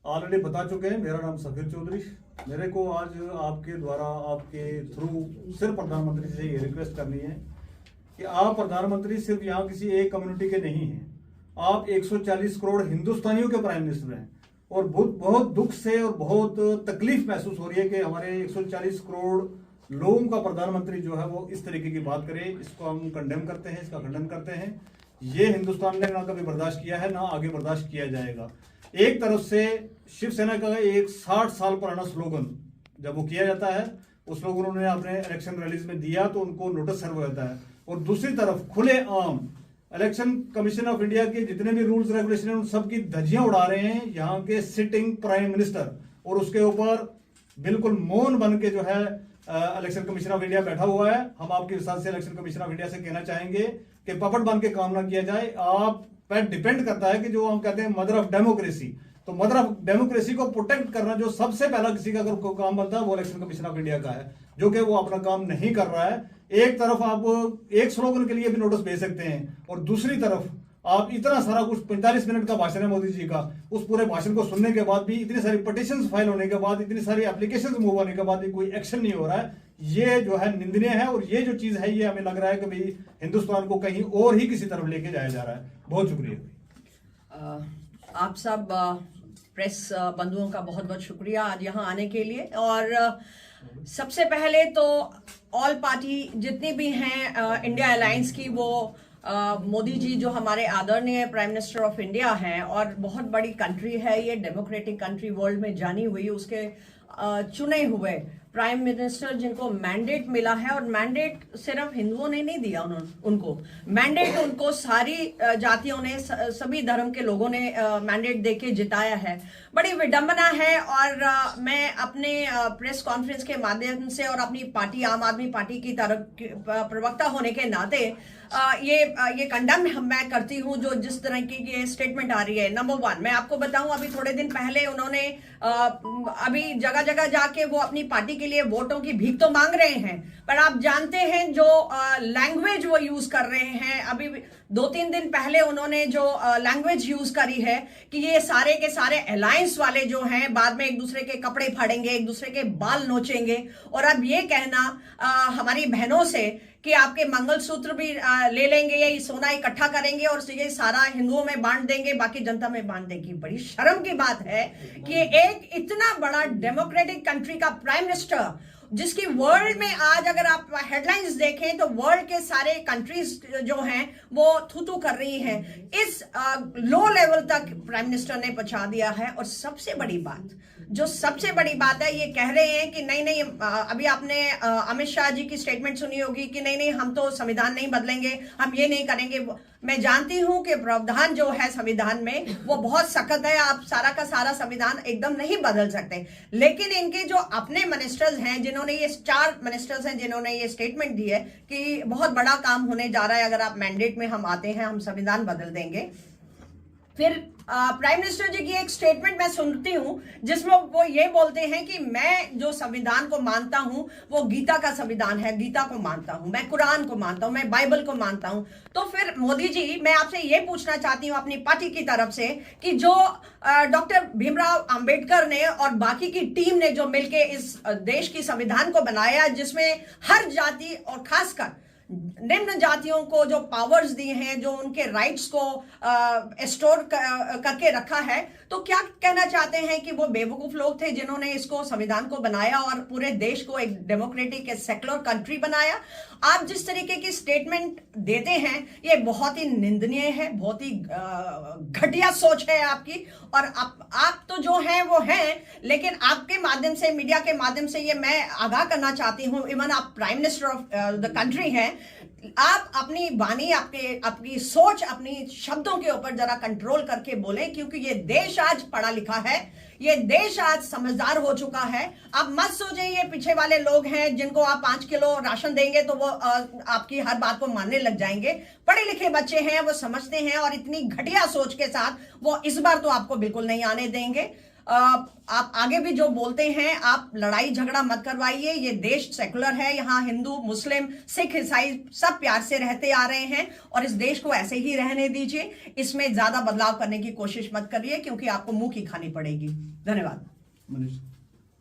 Already बता चुके हैं। मेरा नाम सफीर चौधरी। मेरे को आज आपके द्वारा, आपके थ्रू सिर्फ प्रधानमंत्री से ये रिक्वेस्ट करनी है कि आप प्रधानमंत्री सिर्फ यहाँ किसी एक कम्युनिटी के नहीं हैं, आप 140 करोड़ हिंदुस्तानियों के प्राइम मिनिस्टर हैं। और बहुत दुख से और बहुत तकलीफ महसूस हो रही है कि हमारे 140 करोड़ लोगों का प्रधानमंत्री जो है वो इस तरीके की बात करे। इसको हम कंडेम करते हैं, इसका खंडन करते हैं। ये हिंदुस्तान ने ना कभी बर्दाश्त किया है, ना आगे बर्दाश्त किया जाएगा। एक तरफ से शिवसेना का एक 60 साल पुराना स्लोगन जब वो किया जाता है, उस स्लोगन उन्होंने अपने इलेक्शन रैलीज में दिया तो उनको नोटिस सर्व होता है। और दूसरी तरफ खुले आम इलेक्शन कमीशन ऑफ इंडिया के जितने भी रूल्स रेगुलेशन हैं उन सब की धज्जियां उड़ा रहे हैं यहाँ के सिटिंग प्राइम मिनिस्टर। और उसके ऊपर बिल्कुल मौन बन के जो है इलेक्शन कमीशन ऑफ इंडिया बैठा हुआ है। हम आपके विश्वास से इलेक्शन कमीशन ऑफ इंडिया से कहना चाहेंगे कि पपट बन के काम ना किया जाए। आप पर डिपेंड करता है कि जो हम कहते हैं मदर ऑफ डेमोक्रेसी, तो मदर ऑफ डेमोक्रेसी को प्रोटेक्ट करना जो सबसे पहला किसी का अगर कोई काम बनता है वो इलेक्शन कमीशन ऑफ इंडिया का है, जो कि वो अपना काम नहीं कर रहा है। एक तरफ आप एक स्लोगन के लिए भी नोटिस भेज सकते हैं और दूसरी तरफ आप इतना सारा कुछ 45 मिनट का भाषण है मोदी जी का, उस पूरे भाषण को सुनने के बाद भी, इतनी सारी पिटीशंस फाइल होने के बाद, इतनी सारी एप्लीकेशंस मूव होने के बाद भी कोई एक्शन नहीं हो रहा है। ये जो है निंदनीय है। और ये जो चीज है ये हमें लग रहा है कि भाई हिंदुस्तान को कहीं और ही किसी तरफ लेके जाया जा रहा है। बहुत शुक्रिया। आप सब प्रेस बंधुओं का बहुत बहुत शुक्रिया आज यहाँ आने के लिए। और सबसे पहले तो ऑल पार्टी जितनी भी हैं इंडिया अलायंस की, वो मोदी जी जो हमारे आदरणीय प्राइम मिनिस्टर ऑफ इंडिया हैं और बहुत बड़ी कंट्री है ये, डेमोक्रेटिक कंट्री वर्ल्ड में जानी हुई, उसके चुने हुए प्राइम मिनिस्टर जिनको मैंडेट मिला है। और मैंडेट सिर्फ हिंदुओं ने नहीं दिया, उनको मैंडेट उनको सारी जातियों ने, सभी धर्म के लोगों ने मैंडेट देके जिताया है। बड़ी विडंबना है। और मैं अपने प्रेस कॉन्फ्रेंस के माध्यम से और अपनी पार्टी आम आदमी पार्टी की तरफ प्रवक्ता होने के नाते ये कंडम मैं करती हूँ जो जिस तरह की ये स्टेटमेंट आ रही है। नंबर वन, मैं आपको बताऊं, अभी थोड़े दिन पहले उन्होंने अभी जगह जगह जाके वो अपनी पार्टी के लिए वोटों की भीख तो मांग रहे हैं, पर आप जानते हैं जो लैंग्वेज वो यूज कर रहे हैं, अभी 2-3 दिन पहले उन्होंने जो लैंग्वेज यूज करी है कि ये सारे के सारे अलायंस वाले जो हैं बाद में एक दूसरे के कपड़े फाड़ेंगे, एक दूसरे के बाल नोचेंगे। और अब ये कहना हमारी बहनों से कि आपके मंगलसूत्र भी ले लेंगे, ये सोना इकट्ठा करेंगे और ये सारा हिंदुओं में बांट देंगे, बाकी जनता में बांट देंगे। बड़ी शर्म की बात है कि एक इतना बड़ा डेमोक्रेटिक कंट्री का प्राइम मिनिस्टर, जिसकी वर्ल्ड में आज अगर आप हेडलाइंस देखें तो वर्ल्ड के सारे कंट्रीज जो हैं वो थू कर रही हैं, इस लो लेवल तक प्राइम मिनिस्टर ने पहुंचा दिया है। और सबसे बड़ी बात, जो सबसे बड़ी बात है, ये कह रहे हैं कि नहीं, अभी आपने अमित शाह जी की स्टेटमेंट सुनी होगी कि नहीं हम तो संविधान नहीं बदलेंगे, हम ये नहीं करेंगे। मैं जानती हूं कि प्रावधान जो है संविधान में वो बहुत सख्त है, आप सारा का सारा संविधान एकदम नहीं बदल सकते। लेकिन इनके जो अपने मिनिस्टर्स हैं, जिन्होंने ये 4 मिनिस्टर्स हैं जिन्होंने ये स्टेटमेंट दी है कि बहुत बड़ा काम होने जा रहा है, अगर आप मैंडेट में हम आते हैं, हम संविधान बदल देंगे। फिर प्राइम मिनिस्टर जी की एक स्टेटमेंट मैं सुनती हूं जिसमें वो ये बोलते हैं कि मैं जो संविधान को मानता हूं वो गीता का संविधान है, गीता को मानता हूं, मैं कुरान को मानता हूं, मैं बाइबल को मानता हूं। तो फिर मोदी जी, मैं आपसे ये पूछना चाहती हूं अपनी पार्टी की तरफ से कि जो डॉक्टर भीमराव अंबेडकर ने और बाकी की टीम ने जो मिलके इस देश की संविधान को बनाया, जिसमें हर जाति और खासकर निम्न जातियों को जो पावर्स दिए हैं, जो उनके राइट्स को स्टोर करके रखा है, तो क्या कहना चाहते हैं कि वो बेवकूफ लोग थे जिन्होंने इसको संविधान को बनाया और पूरे देश को एक डेमोक्रेटिक सेक्युलर कंट्री बनाया? आप जिस तरीके की स्टेटमेंट देते हैं ये बहुत ही निंदनीय है, बहुत ही घटिया सोच है आपकी। और आप तो जो हैं वो हैं, लेकिन आपके माध्यम से, मीडिया के माध्यम से ये मैं आगाह करना चाहती हूँ, इवन आप prime minister of the country हैं, आप अपनी वाणी, आपकी सोच, अपनी शब्दों के ऊपर जरा कंट्रोल करके बोलें, क्योंकि ये देश आज पढ़ा लिखा है, ये देश आज समझदार हो चुका है। आप मत सोचें ये पीछे वाले लोग हैं जिनको आप 5 किलो राशन देंगे तो वो आपकी हर बात को मानने लग जाएंगे। पढ़े लिखे बच्चे हैं, वो समझते हैं, और इतनी घटिया सोच के साथ वो इस बार तो आपको बिल्कुल नहीं आने देंगे। आप आगे भी जो बोलते हैं, आप लड़ाई झगड़ा मत करवाइए। ये देश सेकुलर है, यहाँ हिंदू मुस्लिम सिख ईसाई सब प्यार से रहते आ रहे हैं और इस देश को ऐसे ही रहने दीजिए। इसमें ज्यादा बदलाव करने की कोशिश मत करिए क्योंकि आपको मुंह की खानी पड़ेगी। धन्यवाद। मनीष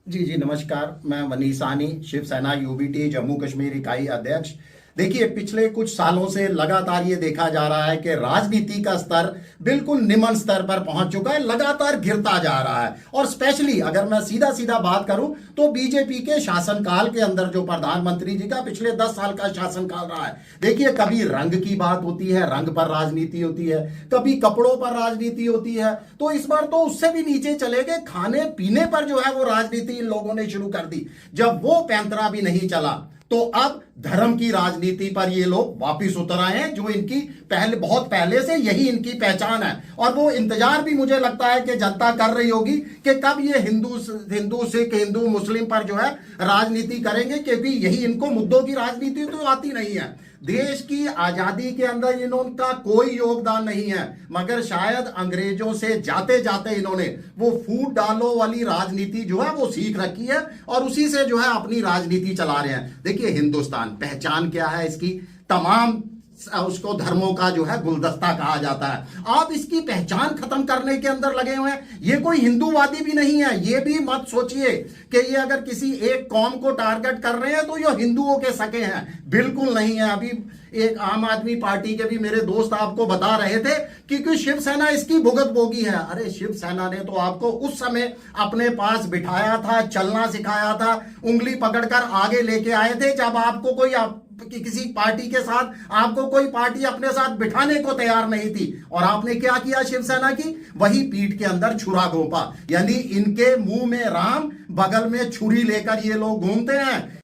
जी नमस्कार, मैं मनीष साहनी, शिवसेना यूबीटी जम्मू कश्मीर इकाई अध्यक्ष। देखिए, पिछले कुछ सालों से लगातार ये देखा जा रहा है कि राजनीति का स्तर बिल्कुल निम्न स्तर पर पहुंच चुका है, लगातार गिरता जा रहा है। और स्पेशली अगर मैं सीधा सीधा बात करूं तो बीजेपी के शासनकाल के अंदर जो प्रधानमंत्री जी का पिछले 10 साल का शासनकाल रहा है, देखिए कभी रंग की बात होती है, रंग पर राजनीति होती है, कभी कपड़ों पर राजनीति होती है, तो इस बार तो उससे भी नीचे चले गए, खाने पीने पर जो है वो राजनीति इन लोगों ने शुरू कर दी। जब वो पैंतरा भी नहीं चला तो अब धर्म की राजनीति पर ये लोग वापिस उतर आए हैं, जो इनकी बहुत पहले से यही इनकी पहचान है। और वो इंतजार भी मुझे लगता है कि जनता कर रही होगी कि कब ये हिंदू सिख हिंदू मुस्लिम पर जो है राजनीति करेंगे, क्योंकि यही इनको मुद्दों की राजनीति तो आती नहीं है। देश की आजादी के अंदर इनका कोई योगदान नहीं है, मगर शायद अंग्रेजों से जाते जाते इन्होंने वो फूट डालो वाली राजनीति जो है वो सीख रखी है और उसी से जो है अपनी राजनीति चला रहे हैं। देखिए, हिंदुस्तान पहचान क्या है इसकी, तमाम उसको धर्मों का जो है गुलदस्ता कहा जाता है। आप इसकी पहचान खत्म करने के अंदर लगे हुए हैं। ये कोई हिंदूवादी भी नहीं है, ये भी मत सोचिए कि ये अगर किसी एक कौम को टारगेट कर रहे हैं तो ये हिंदुओं के सके हैं, बिल्कुल नहीं है। अभी एक आम आदमी पार्टी के भी मेरे दोस्त आपको बता रहे थे कि शिवसेना इसकी भुगत भोगी है। अरे शिवसेना ने तो आपको उस समय अपने पास बिठाया था, चलना सिखाया था, उंगली पकड़कर आगे लेके आए थे जब आपको कोई किसी पार्टी के साथ आपको कोई पार्टी अपने साथ बिठाने को तैयार नहीं थी। और आपने क्या किया शिवसेना की, वही पीठ के अंदर छुरा घोंपा। यानी इनके मुंह में राम, बगल में छुरी लेकर ये लोग घूमते हैं।